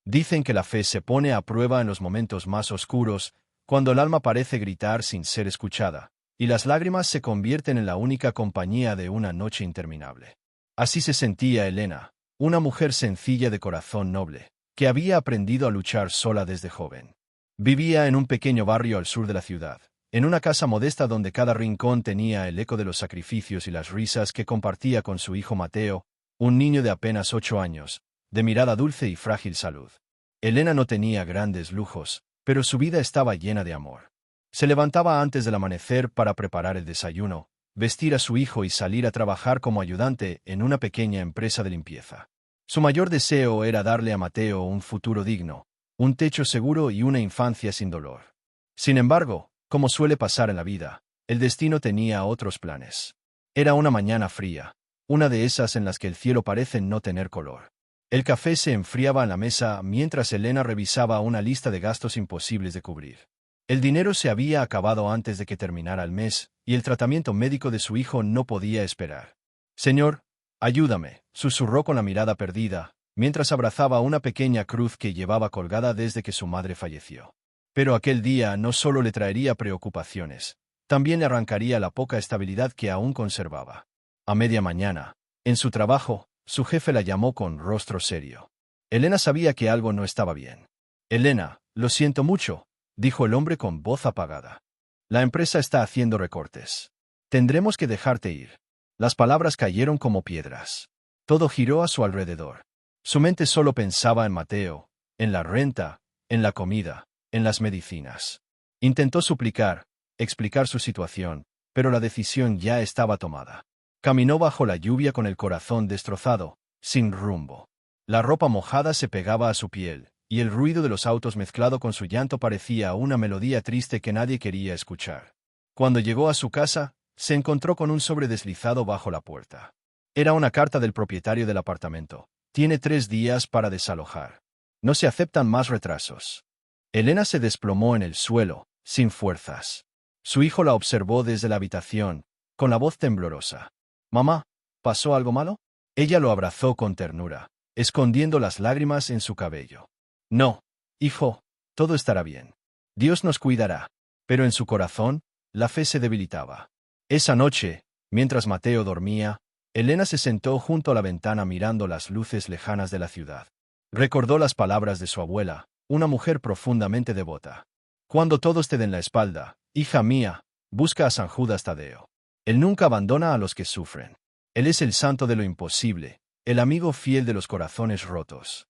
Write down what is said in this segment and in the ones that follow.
Dicen que la fe se pone a prueba en los momentos más oscuros, cuando el alma parece gritar sin ser escuchada, y las lágrimas se convierten en la única compañía de una noche interminable. Así se sentía Elena, una mujer sencilla de corazón noble, que había aprendido a luchar sola desde joven. Vivía en un pequeño barrio al sur de la ciudad, en una casa modesta donde cada rincón tenía el eco de los sacrificios y las risas que compartía con su hijo Mateo, un niño de apenas 8 años, de mirada dulce y frágil salud. Elena no tenía grandes lujos, pero su vida estaba llena de amor. Se levantaba antes del amanecer para preparar el desayuno, vestir a su hijo y salir a trabajar como ayudante en una pequeña empresa de limpieza. Su mayor deseo era darle a Mateo un futuro digno, un techo seguro y una infancia sin dolor. Sin embargo, como suele pasar en la vida, el destino tenía otros planes. Era una mañana fría, una de esas en las que el cielo parece no tener color. El café se enfriaba en la mesa mientras Elena revisaba una lista de gastos imposibles de cubrir. El dinero se había acabado antes de que terminara el mes, y el tratamiento médico de su hijo no podía esperar. «Señor, ayúdame», susurró con la mirada perdida, mientras abrazaba una pequeña cruz que llevaba colgada desde que su madre falleció. Pero aquel día no solo le traería preocupaciones, también le arrancaría la poca estabilidad que aún conservaba. A media mañana, en su trabajo, su jefe la llamó con rostro serio. Elena sabía que algo no estaba bien. «Elena, lo siento mucho», dijo el hombre con voz apagada. «La empresa está haciendo recortes. Tendremos que dejarte ir». Las palabras cayeron como piedras. Todo giró a su alrededor. Su mente solo pensaba en Mateo, en la renta, en la comida, en las medicinas. Intentó suplicar, explicar su situación, pero la decisión ya estaba tomada. Caminó bajo la lluvia con el corazón destrozado, sin rumbo. La ropa mojada se pegaba a su piel, y el ruido de los autos mezclado con su llanto parecía una melodía triste que nadie quería escuchar. Cuando llegó a su casa, se encontró con un sobre deslizado bajo la puerta. Era una carta del propietario del apartamento. «Tiene 3 días para desalojar. No se aceptan más retrasos». Elena se desplomó en el suelo, sin fuerzas. Su hijo la observó desde la habitación, con la voz temblorosa. «Mamá, ¿pasó algo malo?» Ella lo abrazó con ternura, escondiendo las lágrimas en su cabello. «No, hijo, todo estará bien. Dios nos cuidará». Pero en su corazón, la fe se debilitaba. Esa noche, mientras Mateo dormía, Elena se sentó junto a la ventana mirando las luces lejanas de la ciudad. Recordó las palabras de su abuela, una mujer profundamente devota. «Cuando todos te den la espalda, hija mía, busca a San Judas Tadeo. Él nunca abandona a los que sufren. Él es el santo de lo imposible, el amigo fiel de los corazones rotos».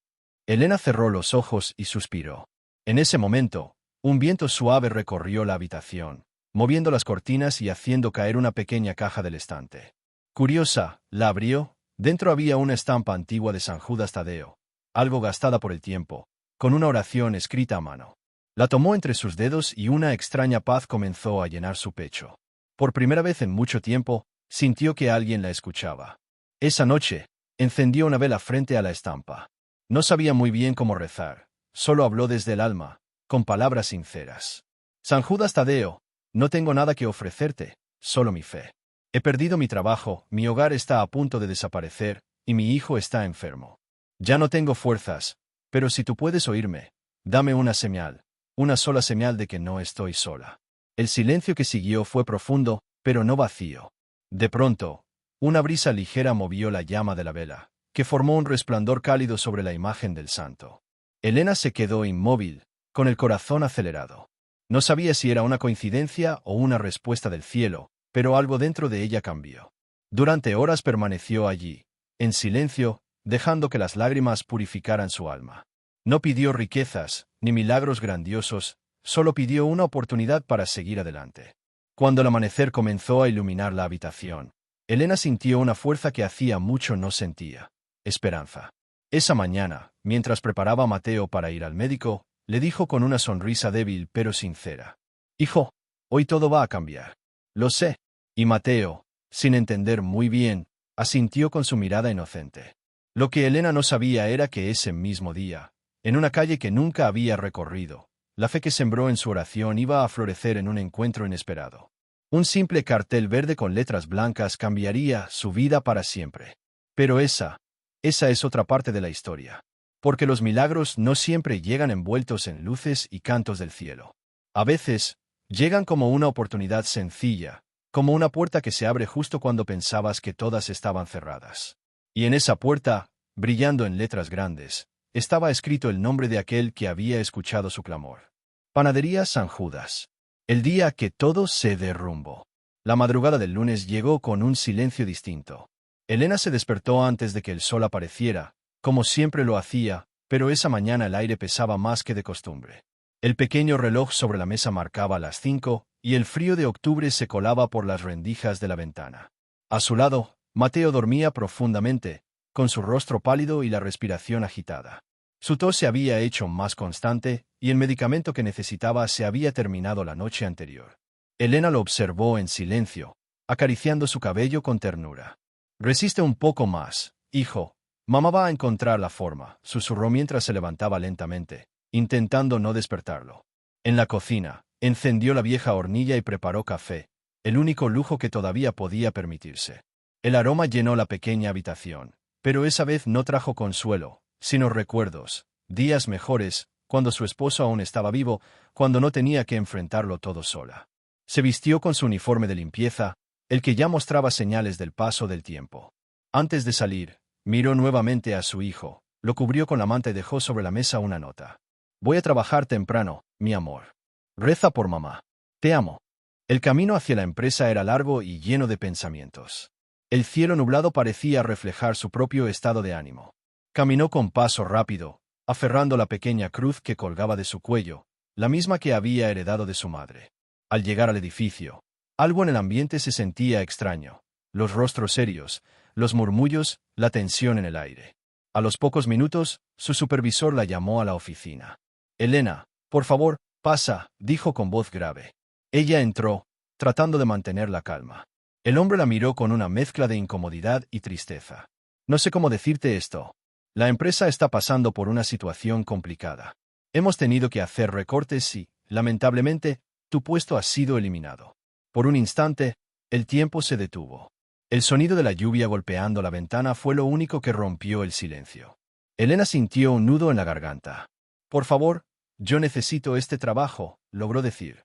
Elena cerró los ojos y suspiró. En ese momento, un viento suave recorrió la habitación, moviendo las cortinas y haciendo caer una pequeña caja del estante. Curiosa, la abrió. Dentro había una estampa antigua de San Judas Tadeo, algo gastada por el tiempo, con una oración escrita a mano. La tomó entre sus dedos y una extraña paz comenzó a llenar su pecho. Por primera vez en mucho tiempo, sintió que alguien la escuchaba. Esa noche, encendió una vela frente a la estampa. No sabía muy bien cómo rezar, solo habló desde el alma, con palabras sinceras. «San Judas Tadeo, no tengo nada que ofrecerte, solo mi fe. He perdido mi trabajo, mi hogar está a punto de desaparecer, y mi hijo está enfermo. Ya no tengo fuerzas, pero si tú puedes oírme, dame una señal, una sola señal de que no estoy sola». El silencio que siguió fue profundo, pero no vacío. De pronto, una brisa ligera movió la llama de la vela, que formó un resplandor cálido sobre la imagen del santo. Elena se quedó inmóvil, con el corazón acelerado. No sabía si era una coincidencia o una respuesta del cielo, pero algo dentro de ella cambió. Durante horas permaneció allí, en silencio, dejando que las lágrimas purificaran su alma. No pidió riquezas, ni milagros grandiosos, solo pidió una oportunidad para seguir adelante. Cuando el amanecer comenzó a iluminar la habitación, Elena sintió una fuerza que hacía mucho no sentía: esperanza. Esa mañana, mientras preparaba a Mateo para ir al médico, le dijo con una sonrisa débil pero sincera: «Hijo, hoy todo va a cambiar». «Lo sé». Y Mateo, sin entender muy bien, asintió con su mirada inocente. Lo que Elena no sabía era que ese mismo día, en una calle que nunca había recorrido, la fe que sembró en su oración iba a florecer en un encuentro inesperado. Un simple cartel verde con letras blancas cambiaría su vida para siempre. Pero esa es otra parte de la historia. porque los milagros no siempre llegan envueltos en luces y cantos del cielo. A veces, llegan como una oportunidad sencilla, como una puerta que se abre justo cuando pensabas que todas estaban cerradas. Y en esa puerta, brillando en letras grandes, estaba escrito el nombre de aquel que había escuchado su clamor. Panadería San Judas. El día que todo se derrumbó. La madrugada del lunes llegó con un silencio distinto. Elena se despertó antes de que el sol apareciera, como siempre lo hacía, pero esa mañana el aire pesaba más que de costumbre. El pequeño reloj sobre la mesa marcaba las 5, y el frío de octubre se colaba por las rendijas de la ventana. A su lado, Mateo dormía profundamente, con su rostro pálido y la respiración agitada. Su tos se había hecho más constante, y el medicamento que necesitaba se había terminado la noche anterior. Elena lo observó en silencio, acariciando su cabello con ternura. «Resiste un poco más, hijo. Mamá va a encontrar la forma», susurró mientras se levantaba lentamente, intentando no despertarlo. En la cocina, encendió la vieja hornilla y preparó café, el único lujo que todavía podía permitirse. El aroma llenó la pequeña habitación, pero esa vez no trajo consuelo, sino recuerdos, días mejores, cuando su esposo aún estaba vivo, cuando no tenía que enfrentarlo todo sola. Se vistió con su uniforme de limpieza, el que ya mostraba señales del paso del tiempo. Antes de salir, miró nuevamente a su hijo, lo cubrió con la manta y dejó sobre la mesa una nota. «Voy a trabajar temprano, mi amor. Reza por mamá. Te amo». El camino hacia la empresa era largo y lleno de pensamientos. El cielo nublado parecía reflejar su propio estado de ánimo. Caminó con paso rápido, aferrando la pequeña cruz que colgaba de su cuello, la misma que había heredado de su madre. Al llegar al edificio, algo en el ambiente se sentía extraño. Los rostros serios, los murmullos, la tensión en el aire. A los pocos minutos, su supervisor la llamó a la oficina. «Elena, por favor, pasa», dijo con voz grave. Ella entró, tratando de mantener la calma. El hombre la miró con una mezcla de incomodidad y tristeza. «No sé cómo decirte esto. La empresa está pasando por una situación complicada. Hemos tenido que hacer recortes y, lamentablemente, tu puesto ha sido eliminado». Por un instante, el tiempo se detuvo. El sonido de la lluvia golpeando la ventana fue lo único que rompió el silencio. Elena sintió un nudo en la garganta. «Por favor, yo necesito este trabajo», logró decir.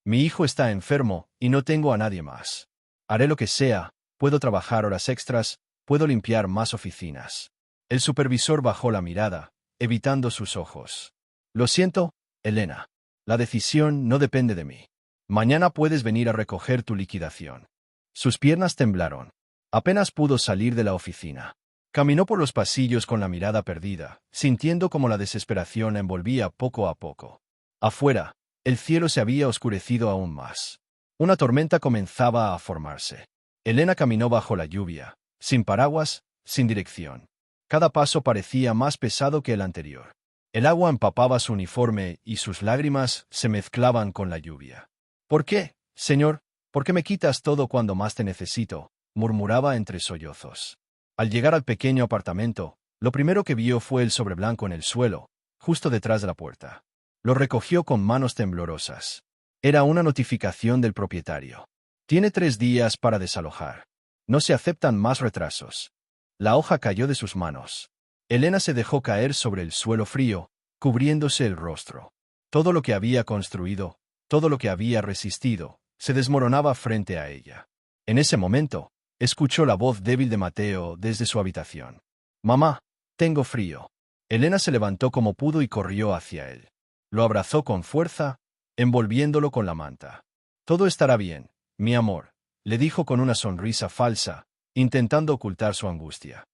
«Mi hijo está enfermo y no tengo a nadie más. Haré lo que sea, puedo trabajar horas extras, puedo limpiar más oficinas». El supervisor bajó la mirada, evitando sus ojos. «Lo siento, Elena. La decisión no depende de mí. Mañana puedes venir a recoger tu liquidación». Sus piernas temblaron. Apenas pudo salir de la oficina. Caminó por los pasillos con la mirada perdida, sintiendo como la desesperación la envolvía poco a poco. Afuera, el cielo se había oscurecido aún más. Una tormenta comenzaba a formarse. Elena caminó bajo la lluvia, sin paraguas, sin dirección. Cada paso parecía más pesado que el anterior. El agua empapaba su uniforme y sus lágrimas se mezclaban con la lluvia. «¿Por qué, señor? ¿Por qué me quitas todo cuando más te necesito?», murmuraba entre sollozos. Al llegar al pequeño apartamento, lo primero que vio fue el sobre blanco en el suelo, justo detrás de la puerta. Lo recogió con manos temblorosas. Era una notificación del propietario. «Tiene 3 días para desalojar. No se aceptan más retrasos». La hoja cayó de sus manos. Elena se dejó caer sobre el suelo frío, cubriéndose el rostro. Todo lo que había construido, todo lo que había resistido, se desmoronaba frente a ella. En ese momento, escuchó la voz débil de Mateo desde su habitación. «Mamá, tengo frío». Elena se levantó como pudo y corrió hacia él. Lo abrazó con fuerza, envolviéndolo con la manta. «Todo estará bien, mi amor», le dijo con una sonrisa falsa, intentando ocultar su angustia.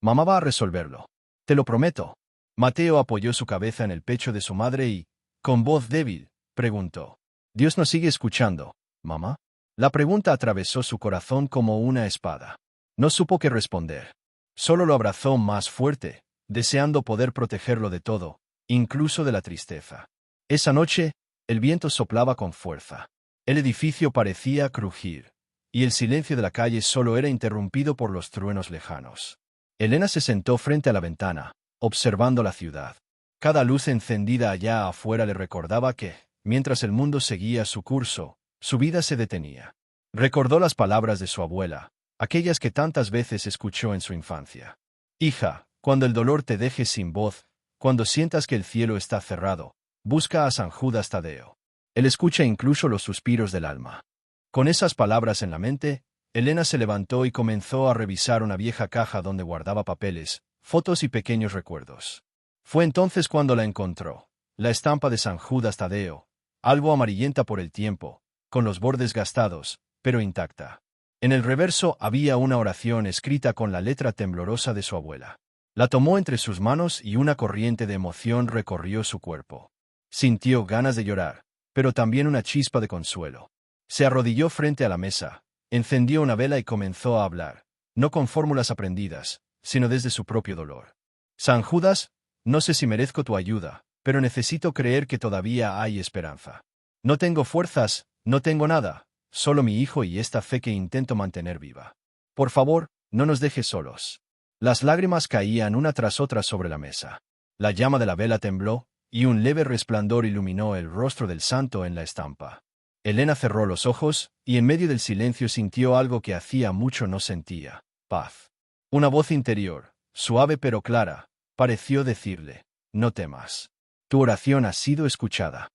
«Mamá va a resolverlo. Te lo prometo». Mateo apoyó su cabeza en el pecho de su madre y, con voz débil, preguntó: «¿Dios nos sigue escuchando, mamá?». La pregunta atravesó su corazón como una espada. No supo qué responder. Solo lo abrazó más fuerte, deseando poder protegerlo de todo, incluso de la tristeza. Esa noche, el viento soplaba con fuerza. El edificio parecía crujir, y el silencio de la calle solo era interrumpido por los truenos lejanos. Elena se sentó frente a la ventana, observando la ciudad. Cada luz encendida allá afuera le recordaba que, mientras el mundo seguía su curso, su vida se detenía. Recordó las palabras de su abuela, aquellas que tantas veces escuchó en su infancia. «Hija, cuando el dolor te deje sin voz, Cuando sientas que el cielo está cerrado, busca a San Judas Tadeo. Él escucha incluso los suspiros del alma. Con esas palabras en la mente, Elena se levantó y comenzó a revisar una vieja caja donde guardaba papeles, fotos y pequeños recuerdos. Fue entonces cuando la encontró, la estampa de San Judas Tadeo, algo amarillenta por el tiempo, con los bordes gastados, pero intacta. En el reverso había una oración escrita con la letra temblorosa de su abuela. La tomó entre sus manos y una corriente de emoción recorrió su cuerpo. Sintió ganas de llorar, pero también una chispa de consuelo. Se arrodilló frente a la mesa, encendió una vela y comenzó a hablar, no con fórmulas aprendidas, sino desde su propio dolor. San Judas, no sé si merezco tu ayuda, pero necesito creer que todavía hay esperanza. No tengo fuerzas, no tengo nada, solo mi hijo y esta fe que intento mantener viva. Por favor, no nos dejes solos. Las lágrimas caían una tras otra sobre la mesa. La llama de la vela tembló, y un leve resplandor iluminó el rostro del santo en la estampa. Elena cerró los ojos, y en medio del silencio sintió algo que hacía mucho no sentía: paz. Una voz interior, suave pero clara, pareció decirle: no temas. Tu oración ha sido escuchada.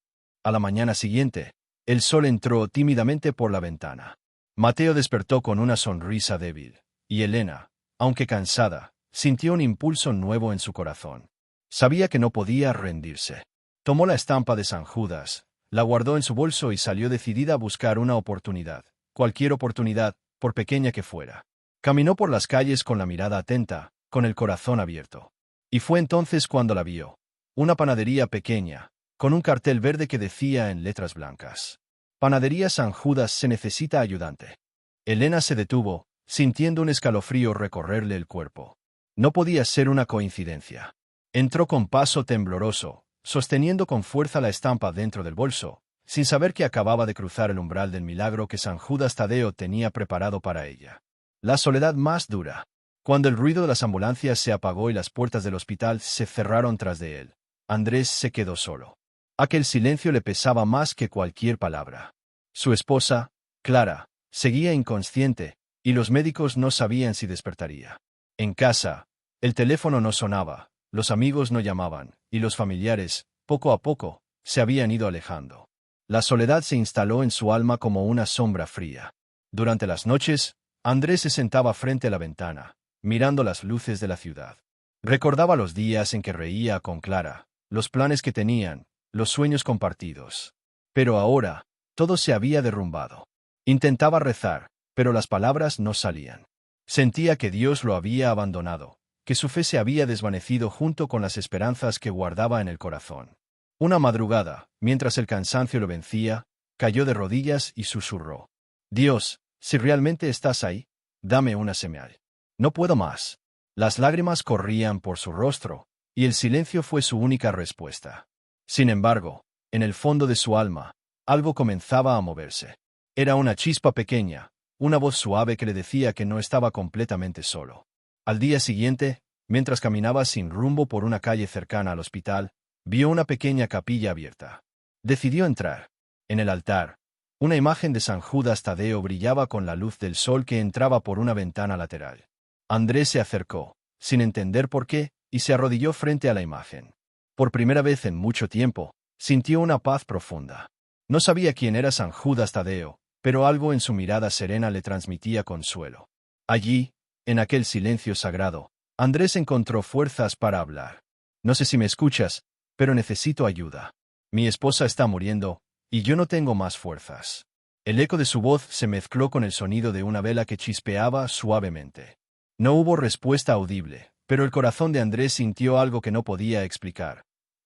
A la mañana siguiente, el sol entró tímidamente por la ventana. Mateo despertó con una sonrisa débil, y Elena, aunque cansada, sintió un impulso nuevo en su corazón. Sabía que no podía rendirse. Tomó la estampa de San Judas, la guardó en su bolso y salió decidida a buscar una oportunidad, cualquier oportunidad, por pequeña que fuera. Caminó por las calles con la mirada atenta, con el corazón abierto. Y fue entonces cuando la vio. Una panadería pequeña, con un cartel verde que decía en letras blancas: Panadería San Judas, se necesita ayudante. Elena se detuvo, sintiendo un escalofrío recorrerle el cuerpo. No podía ser una coincidencia. Entró con paso tembloroso, sosteniendo con fuerza la estampa dentro del bolso, sin saber que acababa de cruzar el umbral del milagro que San Judas Tadeo tenía preparado para ella. La soledad más dura. Cuando el ruido de las ambulancias se apagó y las puertas del hospital se cerraron tras de él, Andrés se quedó solo. Aquel silencio le pesaba más que cualquier palabra. Su esposa, Clara, seguía inconsciente, y los médicos no sabían si despertaría. En casa, el teléfono no sonaba, los amigos no llamaban, y los familiares, poco a poco, se habían ido alejando. La soledad se instaló en su alma como una sombra fría. Durante las noches, Andrés se sentaba frente a la ventana, mirando las luces de la ciudad. Recordaba los días en que reía con Clara, los planes que tenían, los sueños compartidos. Pero ahora, todo se había derrumbado. Intentaba rezar, pero las palabras no salían. Sentía que Dios lo había abandonado, que su fe se había desvanecido junto con las esperanzas que guardaba en el corazón. Una madrugada, mientras el cansancio lo vencía, cayó de rodillas y susurró: Dios, si realmente estás ahí, dame una señal. No puedo más. Las lágrimas corrían por su rostro, y el silencio fue su única respuesta. Sin embargo, en el fondo de su alma, algo comenzaba a moverse. Era una chispa pequeña, una voz suave que le decía que no estaba completamente solo. Al día siguiente, mientras caminaba sin rumbo por una calle cercana al hospital, vio una pequeña capilla abierta. Decidió entrar. En el altar, una imagen de San Judas Tadeo brillaba con la luz del sol que entraba por una ventana lateral. Andrés se acercó, sin entender por qué, y se arrodilló frente a la imagen. Por primera vez en mucho tiempo, sintió una paz profunda. No sabía quién era San Judas Tadeo, pero algo en su mirada serena le transmitía consuelo. Allí, en aquel silencio sagrado, Andrés encontró fuerzas para hablar. No sé si me escuchas, pero necesito ayuda. Mi esposa está muriendo, y yo no tengo más fuerzas. El eco de su voz se mezcló con el sonido de una vela que chispeaba suavemente. No hubo respuesta audible, pero el corazón de Andrés sintió algo que no podía explicar.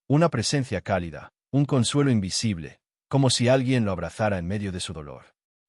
Una presencia cálida, un consuelo invisible, como si alguien lo abrazara en medio de su dolor.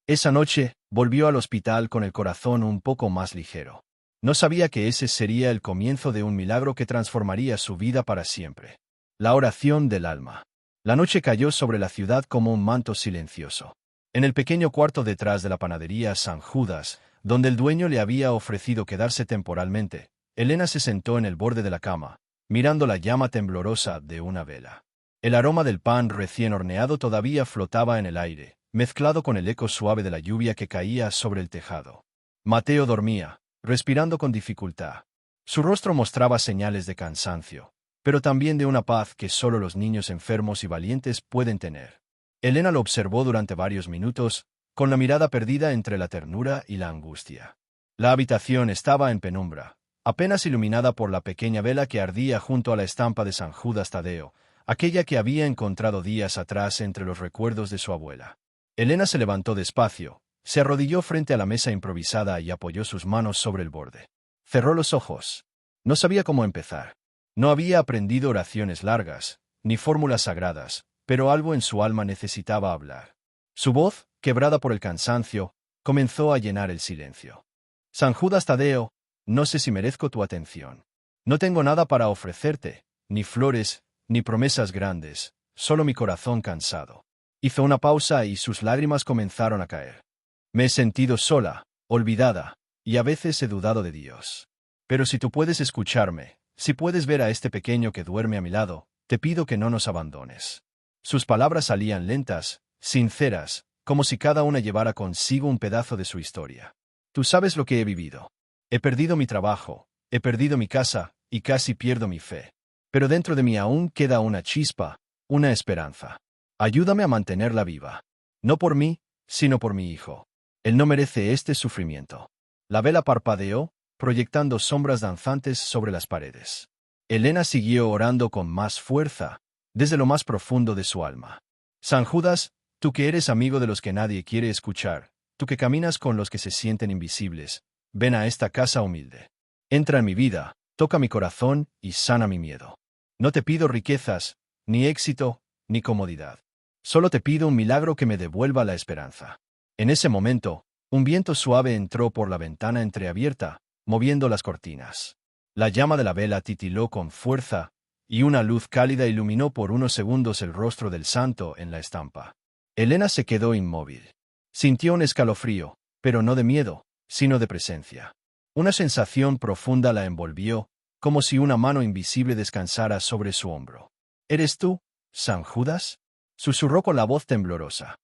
Esa noche, volvió al hospital con el corazón un poco más ligero. No sabía que ese sería el comienzo de un milagro que transformaría su vida para siempre. La oración del alma. La noche cayó sobre la ciudad como un manto silencioso. En el pequeño cuarto detrás de la panadería San Judas, donde el dueño le había ofrecido quedarse temporalmente, Elena se sentó en el borde de la cama, mirando la llama temblorosa de una vela. El aroma del pan recién horneado todavía flotaba en el aire, mezclado con el eco suave de la lluvia que caía sobre el tejado. Mateo dormía, respirando con dificultad. Su rostro mostraba señales de cansancio, pero también de una paz que solo los niños enfermos y valientes pueden tener. Elena lo observó durante varios minutos, con la mirada perdida entre la ternura y la angustia. La habitación estaba en penumbra, apenas iluminada por la pequeña vela que ardía junto a la estampa de San Judas Tadeo, aquella que había encontrado días atrás entre los recuerdos de su abuela. Elena se levantó despacio, se arrodilló frente a la mesa improvisada y apoyó sus manos sobre el borde. Cerró los ojos. No sabía cómo empezar. No había aprendido oraciones largas, ni fórmulas sagradas, pero algo en su alma necesitaba hablar. Su voz, quebrada por el cansancio, comenzó a llenar el silencio. San Judas Tadeo, no sé si merezco tu atención. No tengo nada para ofrecerte, ni flores, ni promesas grandes, solo mi corazón cansado. Hizo una pausa y sus lágrimas comenzaron a caer. Me he sentido sola, olvidada, y a veces he dudado de Dios. Pero si tú puedes escucharme, si puedes ver a este pequeño que duerme a mi lado, te pido que no nos abandones. Sus palabras salían lentas, sinceras, como si cada una llevara consigo un pedazo de su historia. Tú sabes lo que he vivido. He perdido mi trabajo, he perdido mi casa, y casi pierdo mi fe. Pero dentro de mí aún queda una chispa, una esperanza. Ayúdame a mantenerla viva. No por mí, sino por mi hijo. Él no merece este sufrimiento. La vela parpadeó, proyectando sombras danzantes sobre las paredes. Elena siguió orando con más fuerza, desde lo más profundo de su alma. San Judas, tú que eres amigo de los que nadie quiere escuchar, tú que caminas con los que se sienten invisibles, ven a esta casa humilde. Entra en mi vida, toca mi corazón y sana mi miedo. No te pido riquezas, ni éxito, ni comodidad. Solo te pido un milagro que me devuelva la esperanza. En ese momento, un viento suave entró por la ventana entreabierta, moviendo las cortinas. La llama de la vela titiló con fuerza, y una luz cálida iluminó por unos segundos el rostro del santo en la estampa. Elena se quedó inmóvil. Sintió un escalofrío, pero no de miedo, sino de presencia. Una sensación profunda la envolvió, como si una mano invisible descansara sobre su hombro. ¿Eres tú, San Judas? Susurró con la voz temblorosa.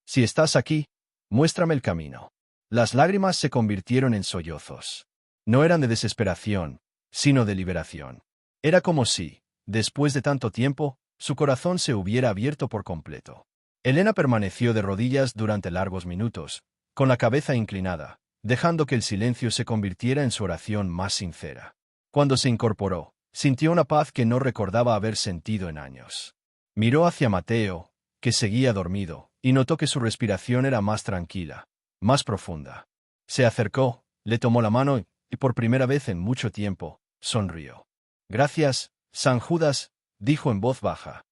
Si estás aquí, muéstrame el camino. Las lágrimas se convirtieron en sollozos. No eran de desesperación, sino de liberación. Era como si, después de tanto tiempo, su corazón se hubiera abierto por completo. Elena permaneció de rodillas durante largos minutos, con la cabeza inclinada, dejando que el silencio se convirtiera en su oración más sincera. Cuando se incorporó, sintió una paz que no recordaba haber sentido en años. Miró hacia Mateo, que seguía dormido, y notó que su respiración era más tranquila, más profunda. Se acercó, le tomó la mano y por primera vez en mucho tiempo, sonrió. Gracias, San Judas, dijo en voz baja.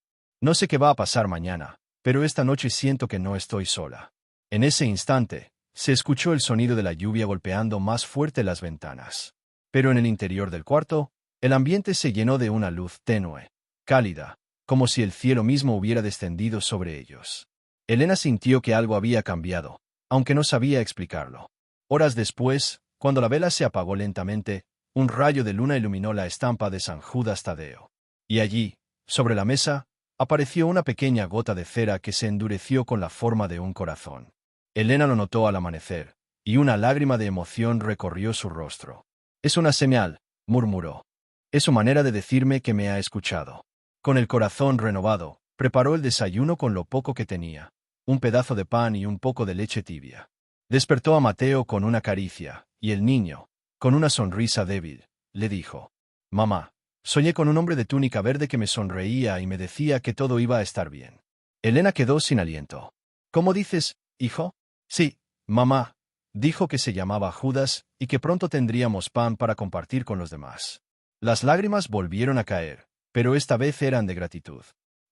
No sé qué va a pasar mañana, pero esta noche siento que no estoy sola. En ese instante, se escuchó el sonido de la lluvia golpeando más fuerte las ventanas. Pero en el interior del cuarto, el ambiente se llenó de una luz tenue, cálida, como si el cielo mismo hubiera descendido sobre ellos. Elena sintió que algo había cambiado, aunque no sabía explicarlo. Horas después, cuando la vela se apagó lentamente, un rayo de luna iluminó la estampa de San Judas Tadeo. Y allí, sobre la mesa, apareció una pequeña gota de cera que se endureció con la forma de un corazón. Elena lo notó al amanecer, y una lágrima de emoción recorrió su rostro. «Es una señal», murmuró. «Es su manera de decirme que me ha escuchado». Con el corazón renovado, preparó el desayuno con lo poco que tenía, un pedazo de pan y un poco de leche tibia. Despertó a Mateo con una caricia, y el niño, con una sonrisa débil, le dijo: «Mamá, soñé con un hombre de túnica verde que me sonreía y me decía que todo iba a estar bien». Elena quedó sin aliento. «¿Cómo dices, hijo?» «Sí, mamá», dijo que se llamaba Judas y que pronto tendríamos pan para compartir con los demás. Las lágrimas volvieron a caer, pero esta vez eran de gratitud.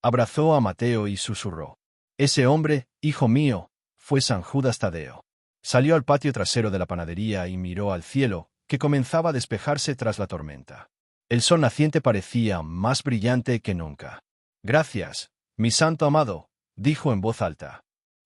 Abrazó a Mateo y susurró: «Ese hombre, hijo mío, fue San Judas Tadeo». Salió al patio trasero de la panadería y miró al cielo, que comenzaba a despejarse tras la tormenta. El sol naciente parecía más brillante que nunca. «Gracias, mi santo amado», dijo en voz alta.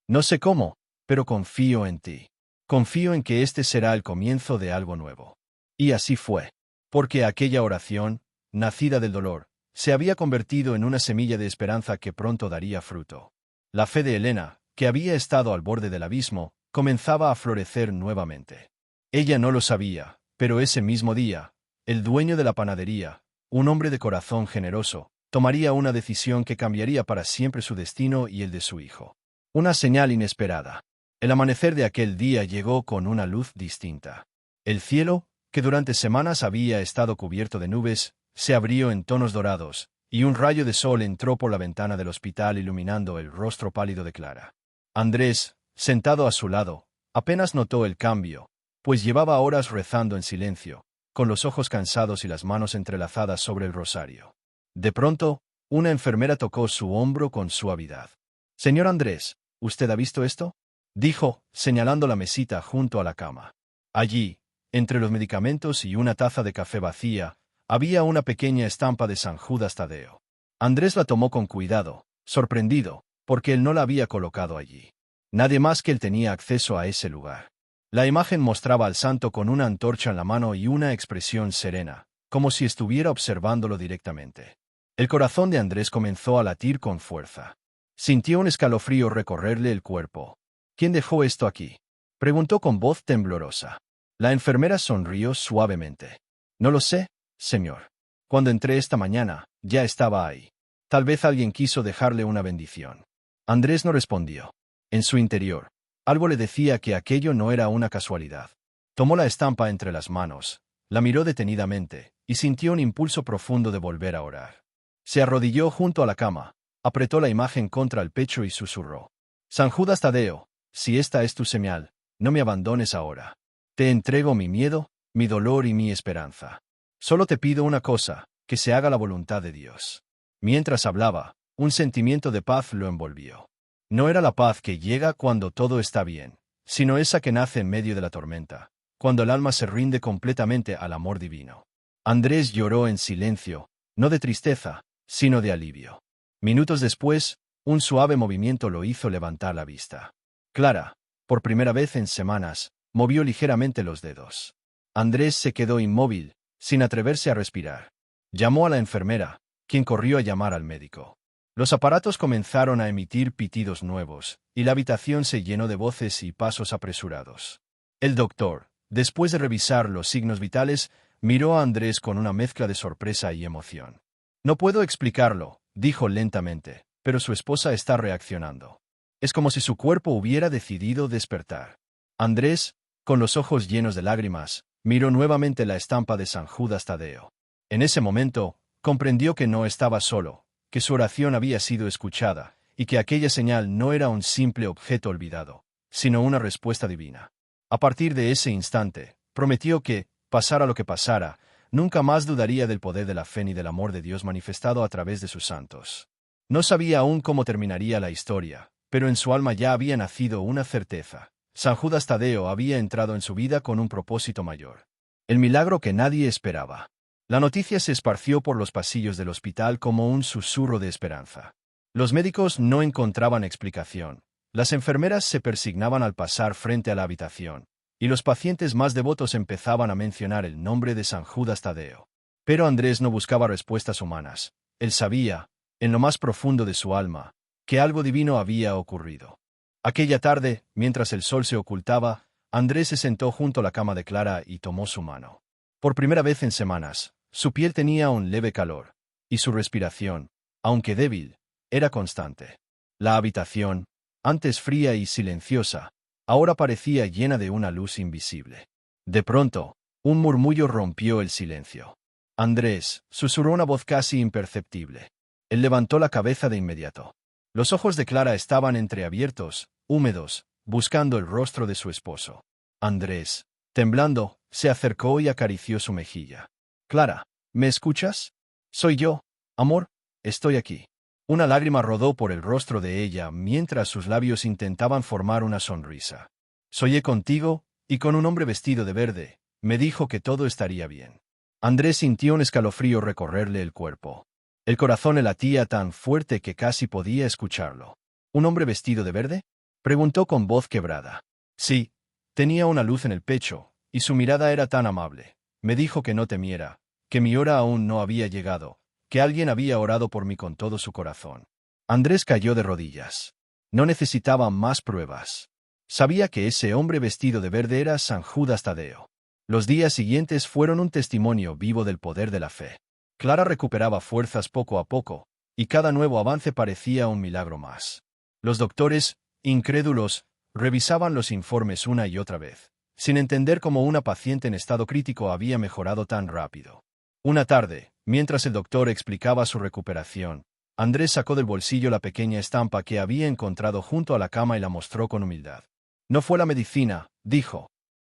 «No sé cómo, pero confío en ti. Confío en que este será el comienzo de algo nuevo». Y así fue. Porque aquella oración, nacida del dolor, se había convertido en una semilla de esperanza que pronto daría fruto. La fe de Elena, que había estado al borde del abismo, comenzaba a florecer nuevamente. Ella no lo sabía, pero ese mismo día, el dueño de la panadería, un hombre de corazón generoso, tomaría una decisión que cambiaría para siempre su destino y el de su hijo. Una señal inesperada. El amanecer de aquel día llegó con una luz distinta. El cielo, que durante semanas había estado cubierto de nubes, se abrió en tonos dorados, y un rayo de sol entró por la ventana del hospital iluminando el rostro pálido de Clara. Andrés, sentado a su lado, apenas notó el cambio, pues llevaba horas rezando en silencio, con los ojos cansados y las manos entrelazadas sobre el rosario. De pronto, una enfermera tocó su hombro con suavidad. «Señor Andrés, ¿usted ha visto esto?», dijo, señalando la mesita junto a la cama. Allí, entre los medicamentos y una taza de café vacía, había una pequeña estampa de San Judas Tadeo. Andrés la tomó con cuidado, sorprendido, porque él no la había colocado allí. Nadie más que él tenía acceso a ese lugar. La imagen mostraba al santo con una antorcha en la mano y una expresión serena, como si estuviera observándolo directamente. El corazón de Andrés comenzó a latir con fuerza. Sintió un escalofrío recorrerle el cuerpo. «¿Quién dejó esto aquí?», preguntó con voz temblorosa. La enfermera sonrió suavemente. «No lo sé, señor. Cuando entré esta mañana, ya estaba ahí. Tal vez alguien quiso dejarle una bendición». Andrés no respondió. En su interior, algo le decía que aquello no era una casualidad. Tomó la estampa entre las manos, la miró detenidamente, y sintió un impulso profundo de volver a orar. Se arrodilló junto a la cama, apretó la imagen contra el pecho y susurró: «San Judas Tadeo, si esta es tu señal, no me abandones ahora. Te entrego mi miedo, mi dolor y mi esperanza. Solo te pido una cosa, que se haga la voluntad de Dios». Mientras hablaba, un sentimiento de paz lo envolvió. No era la paz que llega cuando todo está bien, sino esa que nace en medio de la tormenta, cuando el alma se rinde completamente al amor divino. Andrés lloró en silencio, no de tristeza, sino de alivio. Minutos después, un suave movimiento lo hizo levantar la vista. Clara, por primera vez en semanas, movió ligeramente los dedos. Andrés se quedó inmóvil, sin atreverse a respirar. Llamó a la enfermera, quien corrió a llamar al médico. Los aparatos comenzaron a emitir pitidos nuevos, y la habitación se llenó de voces y pasos apresurados. El doctor, después de revisar los signos vitales, miró a Andrés con una mezcla de sorpresa y emoción. «No puedo explicarlo», dijo lentamente, «pero su esposa está reaccionando. Es como si su cuerpo hubiera decidido despertar». Andrés, con los ojos llenos de lágrimas, miró nuevamente la estampa de San Judas Tadeo. En ese momento, comprendió que no estaba solo, que su oración había sido escuchada, y que aquella señal no era un simple objeto olvidado, sino una respuesta divina. A partir de ese instante, prometió que, pasara lo que pasara, nunca más dudaría del poder de la fe ni del amor de Dios manifestado a través de sus santos. No sabía aún cómo terminaría la historia, pero en su alma ya había nacido una certeza. San Judas Tadeo había entrado en su vida con un propósito mayor. El milagro que nadie esperaba. La noticia se esparció por los pasillos del hospital como un susurro de esperanza. Los médicos no encontraban explicación. Las enfermeras se persignaban al pasar frente a la habitación, y los pacientes más devotos empezaban a mencionar el nombre de San Judas Tadeo. Pero Andrés no buscaba respuestas humanas. Él sabía, en lo más profundo de su alma, que algo divino había ocurrido. Aquella tarde, mientras el sol se ocultaba, Andrés se sentó junto a la cama de Clara y tomó su mano. Por primera vez en semanas, su piel tenía un leve calor, y su respiración, aunque débil, era constante. La habitación, antes fría y silenciosa, ahora parecía llena de una luz invisible. De pronto, un murmullo rompió el silencio. «Andrés», susurró una voz casi imperceptible. Él levantó la cabeza de inmediato. Los ojos de Clara estaban entreabiertos, húmedos, buscando el rostro de su esposo. Andrés, temblando, se acercó y acarició su mejilla. «Clara, ¿me escuchas? Soy yo, amor, estoy aquí». Una lágrima rodó por el rostro de ella mientras sus labios intentaban formar una sonrisa. «Soñé contigo, y con un hombre vestido de verde, me dijo que todo estaría bien». Andrés sintió un escalofrío recorrerle el cuerpo. El corazón le latía tan fuerte que casi podía escucharlo. «¿Un hombre vestido de verde?», preguntó con voz quebrada. «Sí, tenía una luz en el pecho, y su mirada era tan amable. Me dijo que no temiera, que mi hora aún no había llegado, que alguien había orado por mí con todo su corazón». Andrés cayó de rodillas. No necesitaba más pruebas. Sabía que ese hombre vestido de verde era San Judas Tadeo. Los días siguientes fueron un testimonio vivo del poder de la fe. Clara recuperaba fuerzas poco a poco, y cada nuevo avance parecía un milagro más. Los doctores, incrédulos, revisaban los informes una y otra vez, sin entender cómo una paciente en estado crítico había mejorado tan rápido. Una tarde, mientras el doctor explicaba su recuperación, Andrés sacó del bolsillo la pequeña estampa que había encontrado junto a la cama y la mostró con humildad. No fue la medicina, dijo.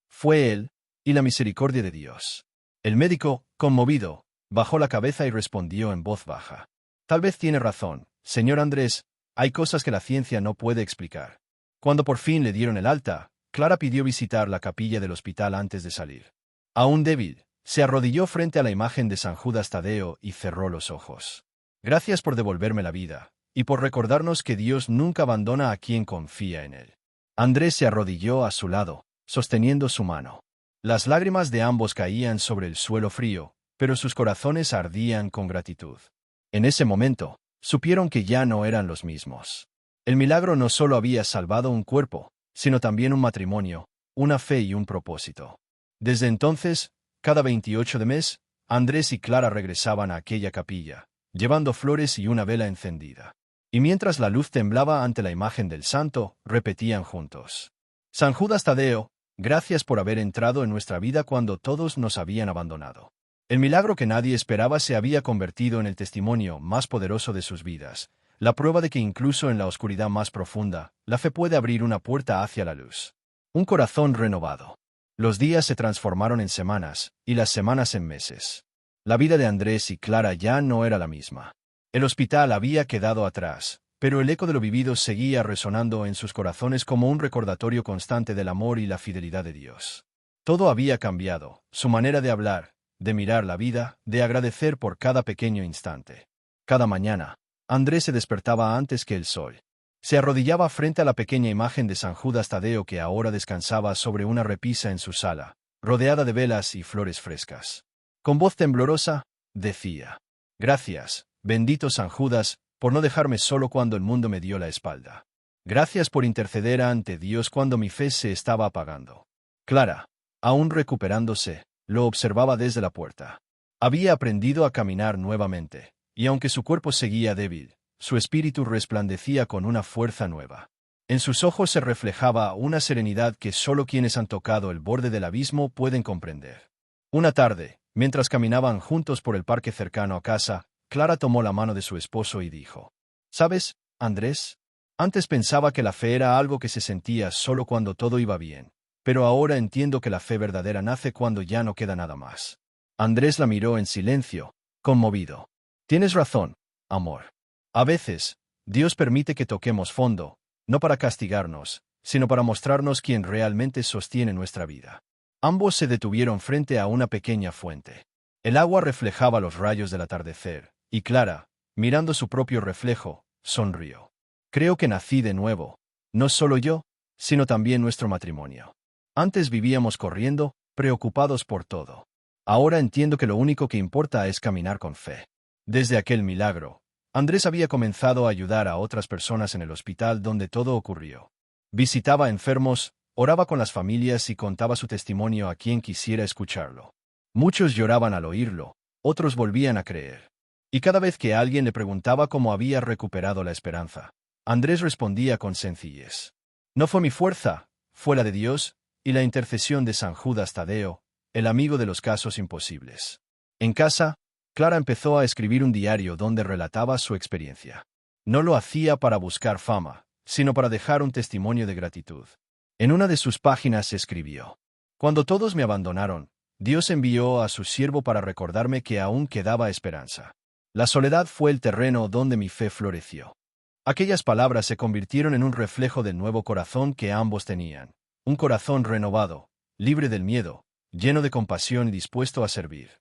Fue él, y la misericordia de Dios. El médico, conmovido, bajó la cabeza y respondió en voz baja. Tal vez tiene razón, señor Andrés, hay cosas que la ciencia no puede explicar. Cuando por fin le dieron el alta, Clara pidió visitar la capilla del hospital antes de salir. Aún débil, se arrodilló frente a la imagen de San Judas Tadeo y cerró los ojos. Gracias por devolverme la vida, y por recordarnos que Dios nunca abandona a quien confía en él. Andrés se arrodilló a su lado, sosteniendo su mano. Las lágrimas de ambos caían sobre el suelo frío, pero sus corazones ardían con gratitud. En ese momento, supieron que ya no eran los mismos. El milagro no solo había salvado un cuerpo, sino también un matrimonio, una fe y un propósito. Desde entonces, cada 28 de mes, Andrés y Clara regresaban a aquella capilla, llevando flores y una vela encendida. Y mientras la luz temblaba ante la imagen del santo, repetían juntos: San Judas Tadeo, gracias por haber entrado en nuestra vida cuando todos nos habían abandonado. El milagro que nadie esperaba se había convertido en el testimonio más poderoso de sus vidas, la prueba de que incluso en la oscuridad más profunda, la fe puede abrir una puerta hacia la luz. Un corazón renovado. Los días se transformaron en semanas, y las semanas en meses. La vida de Andrés y Clara ya no era la misma. El hospital había quedado atrás, pero el eco de lo vivido seguía resonando en sus corazones como un recordatorio constante del amor y la fidelidad de Dios. Todo había cambiado, su manera de hablar, de mirar la vida, de agradecer por cada pequeño instante. Cada mañana, Andrés se despertaba antes que el sol. Se arrodillaba frente a la pequeña imagen de San Judas Tadeo que ahora descansaba sobre una repisa en su sala, rodeada de velas y flores frescas. Con voz temblorosa, decía: Gracias, bendito San Judas, por no dejarme solo cuando el mundo me dio la espalda. Gracias por interceder ante Dios cuando mi fe se estaba apagando. Clara, aún recuperándose, lo observaba desde la puerta. Había aprendido a caminar nuevamente, y aunque su cuerpo seguía débil, su espíritu resplandecía con una fuerza nueva. En sus ojos se reflejaba una serenidad que solo quienes han tocado el borde del abismo pueden comprender. Una tarde, mientras caminaban juntos por el parque cercano a casa, Clara tomó la mano de su esposo y dijo: ¿Sabes, Andrés? Antes pensaba que la fe era algo que se sentía solo cuando todo iba bien, pero ahora entiendo que la fe verdadera nace cuando ya no queda nada más. Andrés la miró en silencio, conmovido. Tienes razón, amor. A veces, Dios permite que toquemos fondo, no para castigarnos, sino para mostrarnos quién realmente sostiene nuestra vida. Ambos se detuvieron frente a una pequeña fuente. El agua reflejaba los rayos del atardecer, y Clara, mirando su propio reflejo, sonrió. Creo que nací de nuevo, no solo yo, sino también nuestro matrimonio. Antes vivíamos corriendo, preocupados por todo. Ahora entiendo que lo único que importa es caminar con fe. Desde aquel milagro, Andrés había comenzado a ayudar a otras personas en el hospital donde todo ocurrió. Visitaba enfermos, oraba con las familias y contaba su testimonio a quien quisiera escucharlo. Muchos lloraban al oírlo, otros volvían a creer. Y cada vez que alguien le preguntaba cómo había recuperado la esperanza, Andrés respondía con sencillez: No fue mi fuerza, fue la de Dios, y la intercesión de San Judas Tadeo, el amigo de los casos imposibles. En casa, Clara empezó a escribir un diario donde relataba su experiencia. No lo hacía para buscar fama, sino para dejar un testimonio de gratitud. En una de sus páginas escribió: Cuando todos me abandonaron, Dios envió a su siervo para recordarme que aún quedaba esperanza. La soledad fue el terreno donde mi fe floreció. Aquellas palabras se convirtieron en un reflejo del nuevo corazón que ambos tenían, un corazón renovado, libre del miedo, lleno de compasión y dispuesto a servir.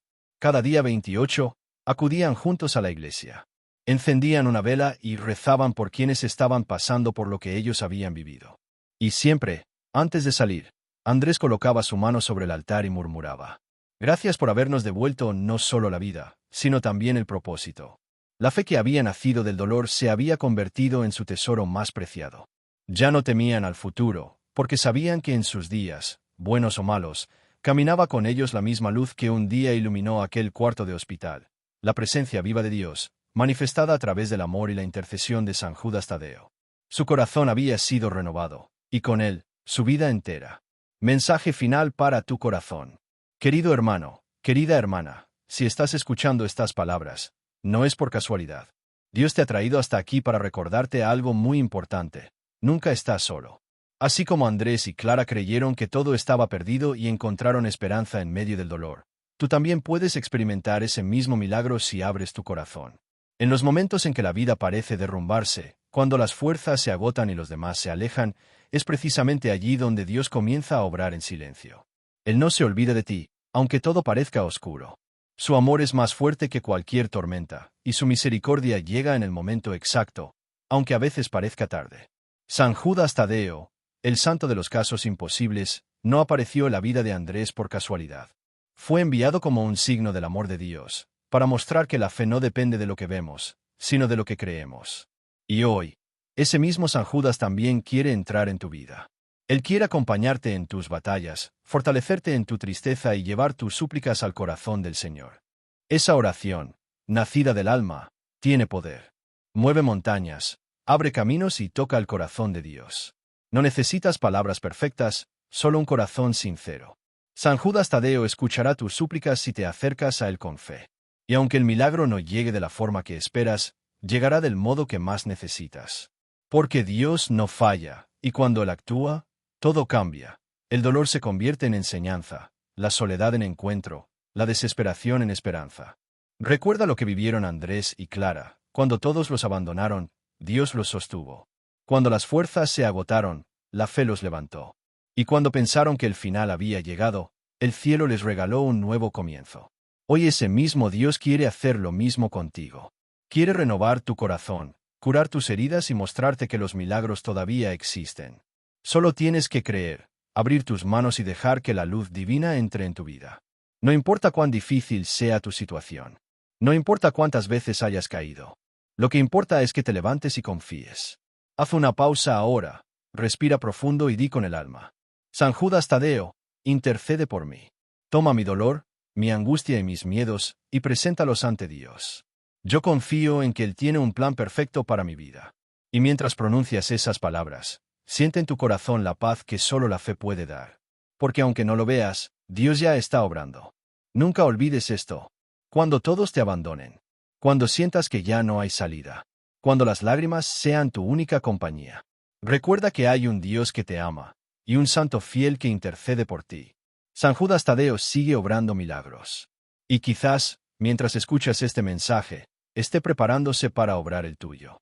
Cada día 28, acudían juntos a la iglesia. Encendían una vela y rezaban por quienes estaban pasando por lo que ellos habían vivido. Y siempre, antes de salir, Andrés colocaba su mano sobre el altar y murmuraba: Gracias por habernos devuelto no solo la vida, sino también el propósito. La fe que había nacido del dolor se había convertido en su tesoro más preciado. Ya no temían al futuro, porque sabían que en sus días, buenos o malos, caminaba con ellos la misma luz que un día iluminó aquel cuarto de hospital. la presencia viva de Dios, manifestada a través del amor y la intercesión de San Judas Tadeo. Su corazón había sido renovado, y con él, su vida entera. Mensaje final para tu corazón. Querido hermano, querida hermana, si estás escuchando estas palabras, no es por casualidad. Dios te ha traído hasta aquí para recordarte algo muy importante. Nunca estás solo. Así como Andrés y Clara creyeron que todo estaba perdido y encontraron esperanza en medio del dolor, tú también puedes experimentar ese mismo milagro si abres tu corazón. En los momentos en que la vida parece derrumbarse, cuando las fuerzas se agotan y los demás se alejan, es precisamente allí donde Dios comienza a obrar en silencio. Él no se olvida de ti, aunque todo parezca oscuro. Su amor es más fuerte que cualquier tormenta, y su misericordia llega en el momento exacto, aunque a veces parezca tarde. San Judas Tadeo, el santo de los casos imposibles, no apareció en la vida de Andrés por casualidad. Fue enviado como un signo del amor de Dios, para mostrar que la fe no depende de lo que vemos, sino de lo que creemos. Y hoy, ese mismo San Judas también quiere entrar en tu vida. Él quiere acompañarte en tus batallas, fortalecerte en tu tristeza y llevar tus súplicas al corazón del Señor. Esa oración, nacida del alma, tiene poder. Mueve montañas, abre caminos y toca el corazón de Dios. No necesitas palabras perfectas, solo un corazón sincero. San Judas Tadeo escuchará tus súplicas si te acercas a Él con fe. Y aunque el milagro no llegue de la forma que esperas, llegará del modo que más necesitas. Porque Dios no falla, y cuando Él actúa, todo cambia. El dolor se convierte en enseñanza, la soledad en encuentro, la desesperación en esperanza. Recuerda lo que vivieron Andrés y Clara. Cuando todos los abandonaron, Dios los sostuvo. Cuando las fuerzas se agotaron, la fe los levantó. Y cuando pensaron que el final había llegado, el cielo les regaló un nuevo comienzo. Hoy ese mismo Dios quiere hacer lo mismo contigo. Quiere renovar tu corazón, curar tus heridas y mostrarte que los milagros todavía existen. Solo tienes que creer, abrir tus manos y dejar que la luz divina entre en tu vida. No importa cuán difícil sea tu situación. No importa cuántas veces hayas caído. Lo que importa es que te levantes y confíes. Haz una pausa ahora, respira profundo y di con el alma: San Judas Tadeo, intercede por mí. Toma mi dolor, mi angustia y mis miedos, y preséntalos ante Dios. Yo confío en que Él tiene un plan perfecto para mi vida. Y mientras pronuncias esas palabras, siente en tu corazón la paz que solo la fe puede dar. Porque aunque no lo veas, Dios ya está obrando. Nunca olvides esto. Cuando todos te abandonen, cuando sientas que ya no hay salida, cuando las lágrimas sean tu única compañía, recuerda que hay un Dios que te ama, y un santo fiel que intercede por ti. San Judas Tadeo sigue obrando milagros. Y quizás, mientras escuchas este mensaje, esté preparándose para obrar el tuyo.